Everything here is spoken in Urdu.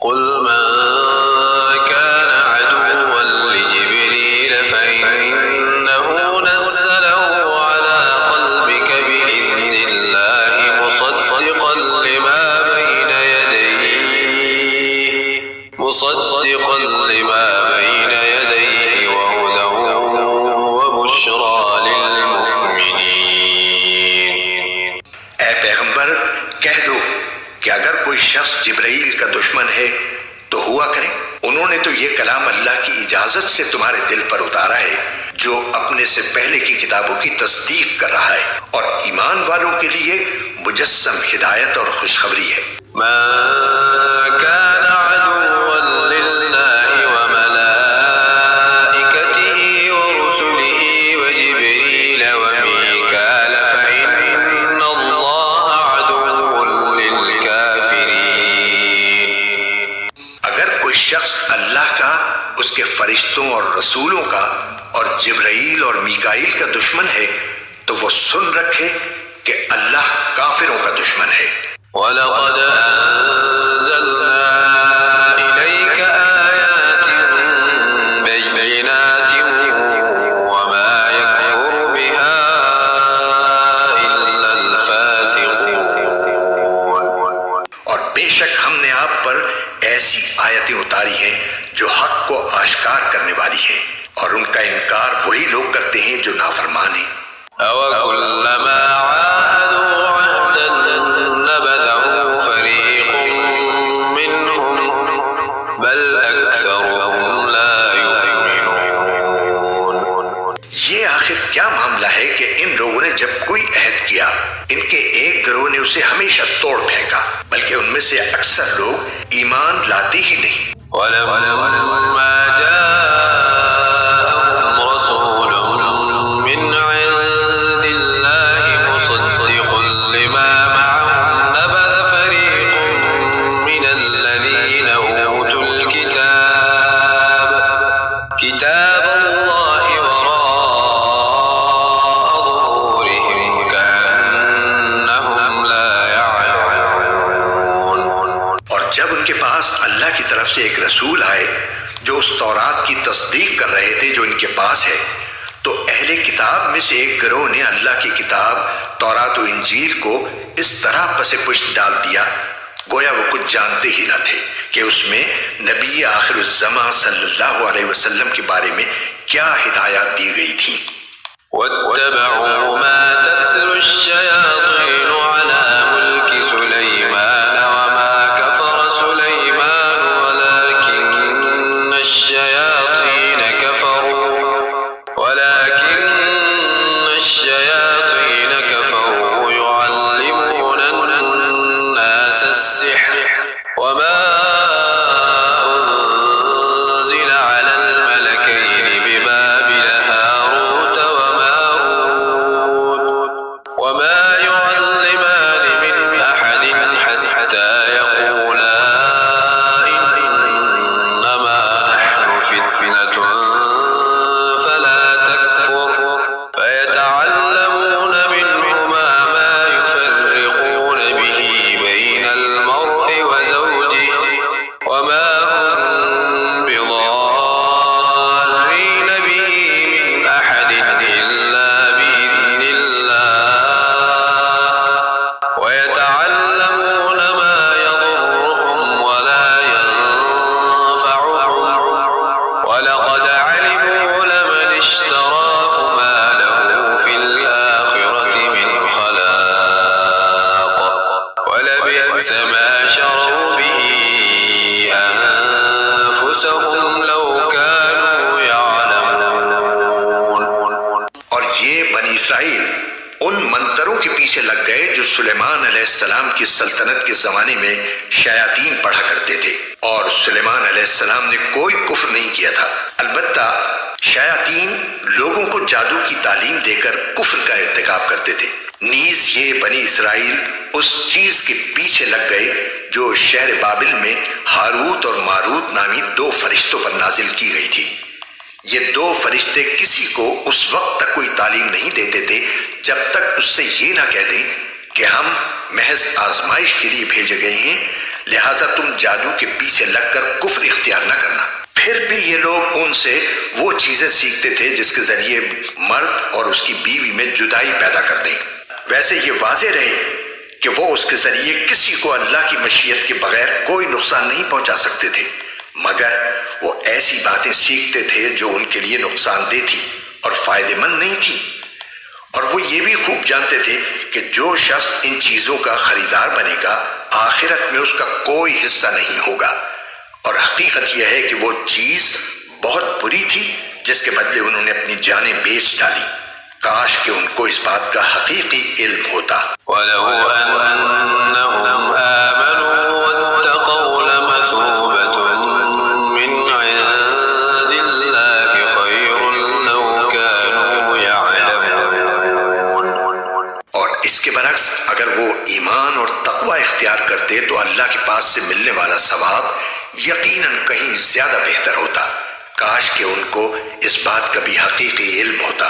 قل من كان عدوا لجبريل فإنه نزله على قلبك بإذن الله مصدقا لما بين يديه وهدى وبشرى للمؤمنين۔ اے پیغمبر کہہ دو کہ اگر کوئی شخص جبرائیل کا دشمن ہے تو ہوا کرے، انہوں نے تو یہ کلام اللہ کی اجازت سے تمہارے دل پر اتارا ہے جو اپنے سے پہلے کی کتابوں کی تصدیق کر رہا ہے، اور ایمان والوں کے لیے مجسم ہدایت اور خوشخبری ہے۔ ما كان عدوا لله وملائكته ورسله وجبريل وميكال فإن الله عدو للكافرين۔ اگر کوئی شخص اللہ کا، اس کے فرشتوں اور رسولوں کا اور جبرائیل اور میکائیل کا دشمن ہے تو وہ سن رکھے کہ اللہ کافروں کا دشمن ہے۔ وَلَقَدْ أَنزَلْنَا إِلَيْكَ آيَاتٍ بَيِّنَاتٍ وَمَا يَكْفُرُ بِهَا إِلَّا الْفَاسِقُونَ۔ اور بے شک ہم نے آپ پر ایسی آیتیں اتاری ہیں جو حق کو آشکار کرنے والی ہیں، اور ان کا انکار وہی لوگ کرتے ہیں جو نافرمان ہیں۔ أَوَكُلَّمَا عَاهَدُوا عَهْدًا نَبَذَهُ فَرِيقٌ مِّنْهُمْ بَلْ أَكْثَرُهُمْ لَا يُؤْمِنُونَ۔ یہ آخر کیا معاملہ ہے کہ ان لوگوں نے جب کوئی عہد کیا، ان کے ایک گروہ نے اسے ہمیشہ توڑ پھینکا، بلکہ ان میں سے اکثر لوگ ایمان لاتے ہی نہیں۔ وَلَمَّا جَاءَهُمْ رَسُولٌ مِّنْ عِندِ اللَّهِ مُصَدِّقٌ لِّمَا مَعَهُمْ نَبَذَ فَرِيقٌ مِّنَ الَّذِينَ أُوتُوا الْكِتَابَ كِتَابَ اللَّهِ وَرَاءَ ظُهُورِهِمْ كَأَنَّهُمْ لَا يَعْلَمُونَ۔ اور جب ان کے پاس اللہ کی طرف سے ایک رسول آئے جو اس تورات کی تصدیق کر رہے تھے جو ان کے پاس ہے، تو اہل کتاب میں سے ایک گروہ نے اللہ کی کتاب تورات و انجیل کو اس طرح پس پشت ڈال دیا گویا وہ کچھ جانتے ہی نہ تھے کہ اس میں نبی آخر الزماں صلی اللہ علیہ وسلم کے بارے میں کیا ہدایات دی گئی تھیں۔ وَاتَّبَعُوا مَا تَتْلُو الشَّيَاطِينُ عَلَى مُلْكِ سُلَيْمَانَ وَمَا كَفَرَ سُلَيْمَانُ وَلَكِنَّ الشَّيَاطِينَ كَفَرُوا يُعَلِّمُونَ النَّاسَ السِّحْرَ وَمَا أُنزِلَ عَلَى الْمَلَكَيْنِ بِبَابِلَ هَارُوتَ وَمَارُوتَ وَمَا يُعَلِّمَانِ مِنْ أَحَدٍ حَتَّى يَقُولَا إِنَّمَا نَحْنُ فِتْنَةٌ فَلَا تَكْفُرْ فَيَتَعَلَّمُونَ مِنْهُمَا مَا يُفَرِّقُونَ بِهِ بَيْنَ الْمَرْءِ وَزَوْجِهِ وَمَا هُمْ بِضَارِّينَ بِهِ مِنْ أَحَدٍ إِلَّا بِإِذْنِ اللَّهِ وَيَتَعَلَّمُونَ مَا يَضُرُّهُمْ وَلَا يَنفَعُهُمْ وَلَقَدْ عَلِمُوا لَمَنِ اشْتَرَاهُ مَا لَهُ فِي الْآخِرَةِ مِنْ خَلَاقٍ وَلَبِئْسَ مَا شَرَوْا بِهِ أَنفُسَهُمْ لَوْ كَانُوا يَعْلَمُونَ۔ اور یہ بنی اسرائیل ان منتروں کے پیچھے لگ گئے جو سلیمان علیہ السلام کی سلطنت کے زمانے میں شیاطین پڑھا کرتے تھے، اور سلیمان علیہ السلام نے کوئی کفر نہیں کیا تھا، البتہ شیاطین لوگوں کو جادو کی تعلیم دے کر کفر کا ارتکاب کرتے تھے۔ نیز یہ بنی اسرائیل اس چیز کے پیچھے لگ گئے جو شہر بابل میں ہاروت اور ماروت نامی دو فرشتوں پر نازل کی گئی تھی۔ یہ دو فرشتے کسی کو اس وقت تک کوئی تعلیم نہیں دیتے تھے جب تک اس سے یہ نہ کہہ دیں کہ ہم محض آزمائش کے لیے بھیجے گئے ہیں، لہٰذا تم جادو کے پیچھے لگ کر کفر اختیار نہ کرنا۔ پھر بھی یہ لوگ ان سے وہ چیزیں سیکھتے تھے جس کے ذریعے مرد اور اس کی بیوی میں جدائی پیدا کر دیں۔ ویسے یہ واضح رہے کہ وہ اس کے ذریعے کسی کو اللہ کی مشیت کے بغیر کوئی نقصان نہیں پہنچا سکتے تھے، مگر وہ ایسی باتیں سیکھتے تھے جو ان کے لیے نقصان دہ تھی اور فائدہ مند نہیں تھی، اور وہ یہ بھی خوب جانتے تھے کہ جو شخص ان چیزوں کا خریدار بنے گا آخرت میں اس کا کوئی حصہ نہیں ہوگا، اور حقیقت یہ ہے کہ وہ چیز بہت بری تھی جس کے بدلے انہوں نے اپنی جانیں بیچ ڈالی۔ کاش کہ ان کو اس بات کا حقیقی علم ہوتا۔ وَلَوْ أَنَّهُمْ آمَنُوا وَاتَّقَوْا لَمَثُوبَةٌ مِّنْ عِندِ اللَّهِ خَيْرٌ لَوْ كَانُوا يَعْلَمُونَ۔ اور اس کے برعکس اگر وہ ایمان اور تقوی اختیار کرتے تو اللہ کے پاس سے ملنے والا ثواب یقیناً کہیں زیادہ بہتر ہوتا۔ کاش کہ ان کو اس بات کا بھی حقیقی علم ہوتا۔